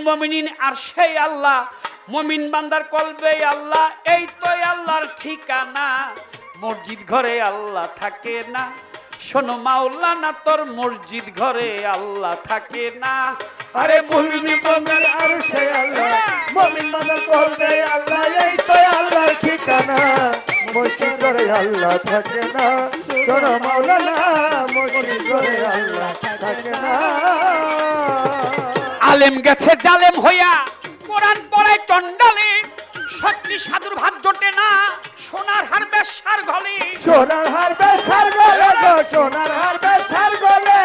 মুমিনিন আর সেই আল্লাহ, মুমিন বান্দার কলবে আল্লাহ, এই তো আল্লাহর ঠিকানা। মসজিদ ঘরে আল্লাহ থাকে না, শোনো মাওলানা তোর মসজিদ ঘরে আল্লাহ থাকে না। আরে মুমিন বান্দার আর সেই আল্লাহ, মুমিন বান্দার কলবে আল্লাহ, এই তো আল্লাহর ঠিকানা। মসজিদ ঘরে আল্লাহ থাকে না, শোনো মাওলানা মসজিদ ঘরে আল্লাহ থাকে না। আলেম গেছে জালেম হইয়া, কোরআন পড়ায় চন্ডালে, সত্যি সাধুর ভাত জোটে না, সোনার হার বেশ্যার গলে। সোনার হার বেশ্যার গলে গো, সোনার হার বেশ্যার গলে।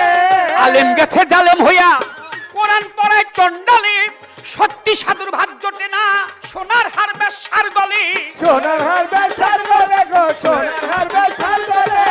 আলেম গেছে জালেম হইয়া, কোরআন পড়ায় চন্ডালে, সত্যি সাধুর ভাত জোটে না, সোনার হার বেশ্যার গলে। সোনার হার বেশ্যার গলে গো, সোনার হার বেশ্যার গলে।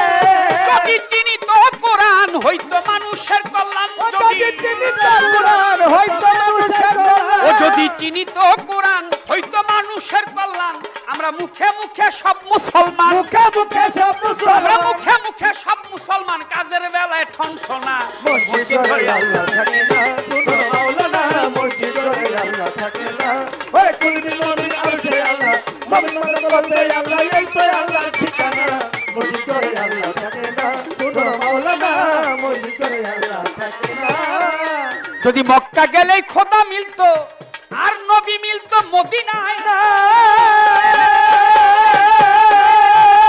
যদি চিনিত কোরআন হইতো মানুষের কল্যাণ, যদি চিনিত কোরআন হইতো মানুষের কল্যাণ, ও যদি চিনিত কোরআন হইতো মানুষের কল্যাণ। আমরা মুখে মুখে সব মুসলমান, মুখে মুখে সব আমরা মুসলমান, মুখে মুখে সব মুসলমান, কাজের বেলায় ঠনঠনা। মসজিদ ঘরে আল্লাহ থাকে না, শুনো মাওলানা মসজিদ ঘরে আল্লাহ থাকে না। ওই কুলবি মুমিন আর সেই আল্লাহ, মুমিন বান্দা কলবে আল্লাহ, এই তো আল্লাহর ঠিকানা। মসজিদ ঘরে আল্লাহ থাকে না, শুনো মাওলানা মসজিদ ঘরে আল্লাহ থাকে না। যদি মক্কা গেলেই খোদা মিলতো, আর নবী মিলতো মদিনায়,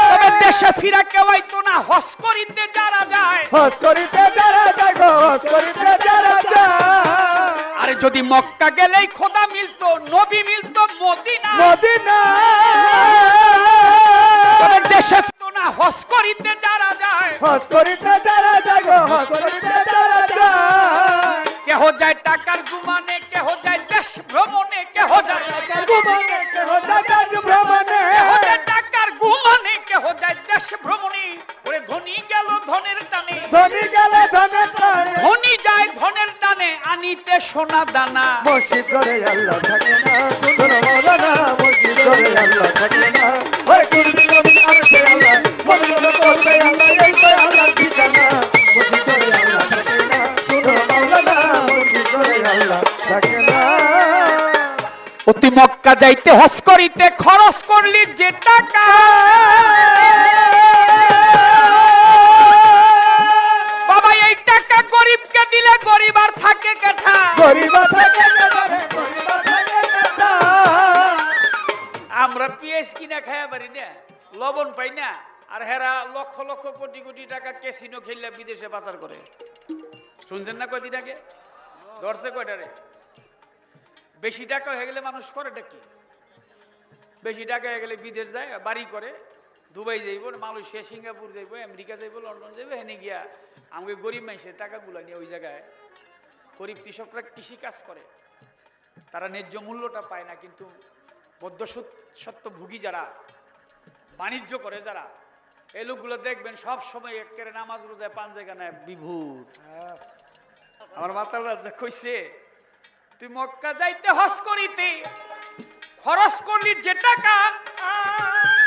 তবে দেশে ফিরা কেউ আইতো না হজ করিতে যারা যায়। হজ করিতে যারা যায় গো, হজ করিতে যারা যায়। আরে যদি মক্কা গেলেই খোদা মিলতো, নবী মিলতো মদিনায়, মদিনা তবে দেশে ফিরতো না হজ করিতে যারা যায়। হজ করিতে যারা যায় গো, হজ করিতে যারা যায়। কেহ যায় টাকার গুমানে, কেহ যায় দেশ ভ্রমণে, কেহ যায় ঘুমানে কেহ যায় দেশ ভ্রমণে, কেহ যায় টাকার গুমানে, কেহ যায় দেশ ভ্রমণে। ওরে ধনী গেল ধনের টানে, ধনী গেলে ধনের টানে। ধনী যায় ধনের টানে, আনিতে সোনা দানা। মসজিদ ঘরে আল্লাহ থাকে না, শুনো মাওলানা মসজিদ ঘরে আল্লাহ থাকে না। ওই কুলবি মুমিন আর সেই আল্লাহ, মুমিন বান্দা কলবে আল্লাহ, এই তো আল্লাহর ঠিকানা। মসজিদ ঘরে আল্লাহ থাকে না, শুনো মাওলানা মসজিদ ঘরে আল্লাহ থাকে না। অতি মক্কা যাইতে হজ করিতে খরচ করলি যে টাকা, বাবা এই টাকা গরিবকে দিলে গরিব আর থাকে কেঠা। গরিবা থাকে কেদারে, গরিবা থাকে কেদা। আমরা পিএস কিনা খাইয়া পারি না, লবণ পাই না, আর হেরা লক্ষ লক্ষ কোটি কোটি টাকা ক্যাসিনো খেললে বিদেশে পাচার করে। শুনছেন না কয়দিন আগে ধরছে কয়টারে? বেশি টাকা হয়ে গেলে মানুষ করেটা কি? বেশি টাকা হয়ে গেলে বিদেশ যায়, বাড়ি করে, দুবাই যাইব, মালয়েশিয়া, সিঙ্গাপুর যাইব, আমেরিকা যাইব, লন্ডন যাইব, হেনে গিয়া আমাকে গরিব মানুষের টাকাগুলো নিয়ে ওই জায়গায় গরিব কৃষকরা কৃষি কাজ করে, তারা ন্যায্য মূল্যটা পায় না। কিন্তু মধ্যসত্ত্বভোগী যারা বাণিজ্য করে, যারা এই লোকগুলো দেখবেন সব সময় একেবারে নামাজ রোজায় পাঁচ জায়গা নেয় বিভুর। আমার মাতার রাজা কইছে, তুই মক্কা যাইতে হজ করিতে খরচ করলি যে টাকা,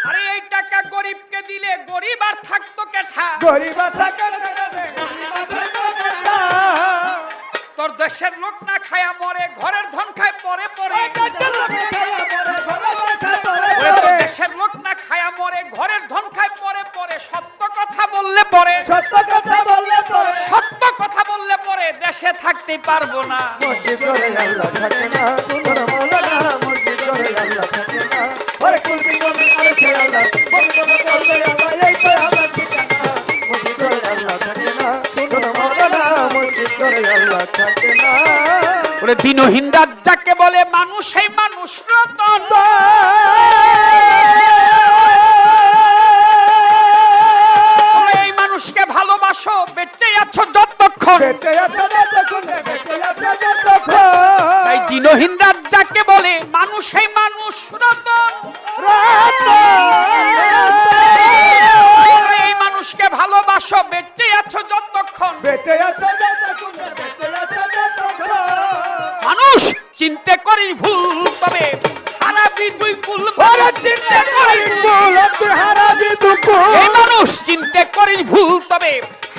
আরে এই টাকা গরিবকে দিলে গরিব আর থাকতো কেঠা। গরিবা থাকে কেদারে, গরিবা থাকে কেদা। তোর দেশের লোক না খায়া মরে, ঘরের ধন খায় পরে পরে। দেশের লোক না খায়া মরে, ঘরের ধন খায় পরে ওরে তোর পরে। দেশের লোক না খায়া মরে, ঘরের ধন খায় পরে পরে। সত্য কথা বললে পরে, সত্য কথা বললে পরে, সত্য কথা বললে পরে দেশে থাকতে পারবো না। মসজিদ ঘরে আল্লাহ থাকে না, শুনো মাওলানা মসজিদ ঘরে আল্লাহ থাকে না। ওরে কুলবি মুমিন আর সেই আল্লাহ, মুমিন বান্দা কলবে আল্লাহ, এই তো আল্লাহর ঠিকানা। মসজিদ ঘরে আল্লাহ থাকে না, শুনো মাওলানা মসজিদ ঘরে আল্লাহ থাকে না। ওরে দিনহীন রাত যাকে বলে, মানুষ এই মানুষ রতন। এই মানুষকে ভালোবাসো, বেঁচে আছো যতক্ষণ। বেঁচে আছে যতক্ষণ, বেঁচে আছে যতক্ষণ। তাই দিনহীন রাত যাকে বলে, মানুষ এই মানুষ রতন। এই মানুষকে ভালোবাসো, বেঁচে আছো যতক্ষণ। বেঁচে আছে যতক্ষণ, বেঁচে আছে যতক্ষণ। মানুষ চিনতে করিস ভুল, তবে হারাবি দুই কুল। চিনতে করিস ভুল, তুই হারাবি দুঃখ। এই মানুষ চিনতে করিস ভুল, তবে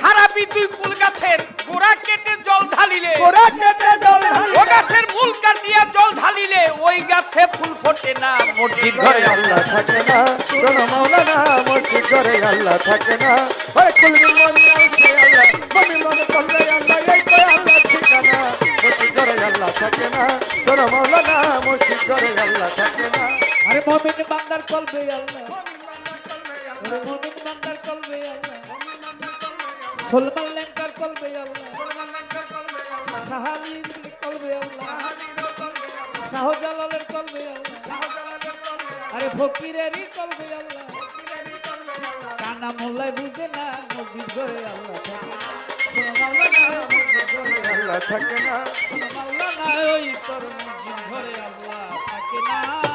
হারাপি দুই ফুল গাছের গোড়া কেটে জল ঢালিলে গোড়া কেটে জল ঢালি ও গাছের মূল কাটিয়া জল ঢালিলে ওই গাছে ফুল ফোটে না মসজিদ ঘরে আল্লাহ থাকে না কোন মাওলানা মসজিদ ঘরে আল্লাহ থাকে না ওই কুলবি মনি আছে আল্লাহ মনি মনে করলে আল্লাহ এই তো আল্লাহ ঠিকানা মসজিদ ঘরে আল্লাহ থাকে না কোন মাওলানা মসজিদ ঘরে আল্লাহ থাকে না আরে মুমিন বান্দার কলবে আল্লাহ আরে মুমিন বান্দার কলবে আল্লাহ সুলমান লেঙ্কার কলবে আল্লাহ সাহাবীর কলবে আল্লাহ শাহজালালের কলবে আল্লাহ আরে ফকিরেরই কলবে আল্লাহ কানা মোল্লায় বুঝে না মসজিদ ঘরে আল্লাহ থাকে কোন মাওলানা মসজিদ ঘরে আল্লাহ থাকে না কোন মাওলানা ওই তোর মসজিদ ঘরে আল্লাহ থাকে না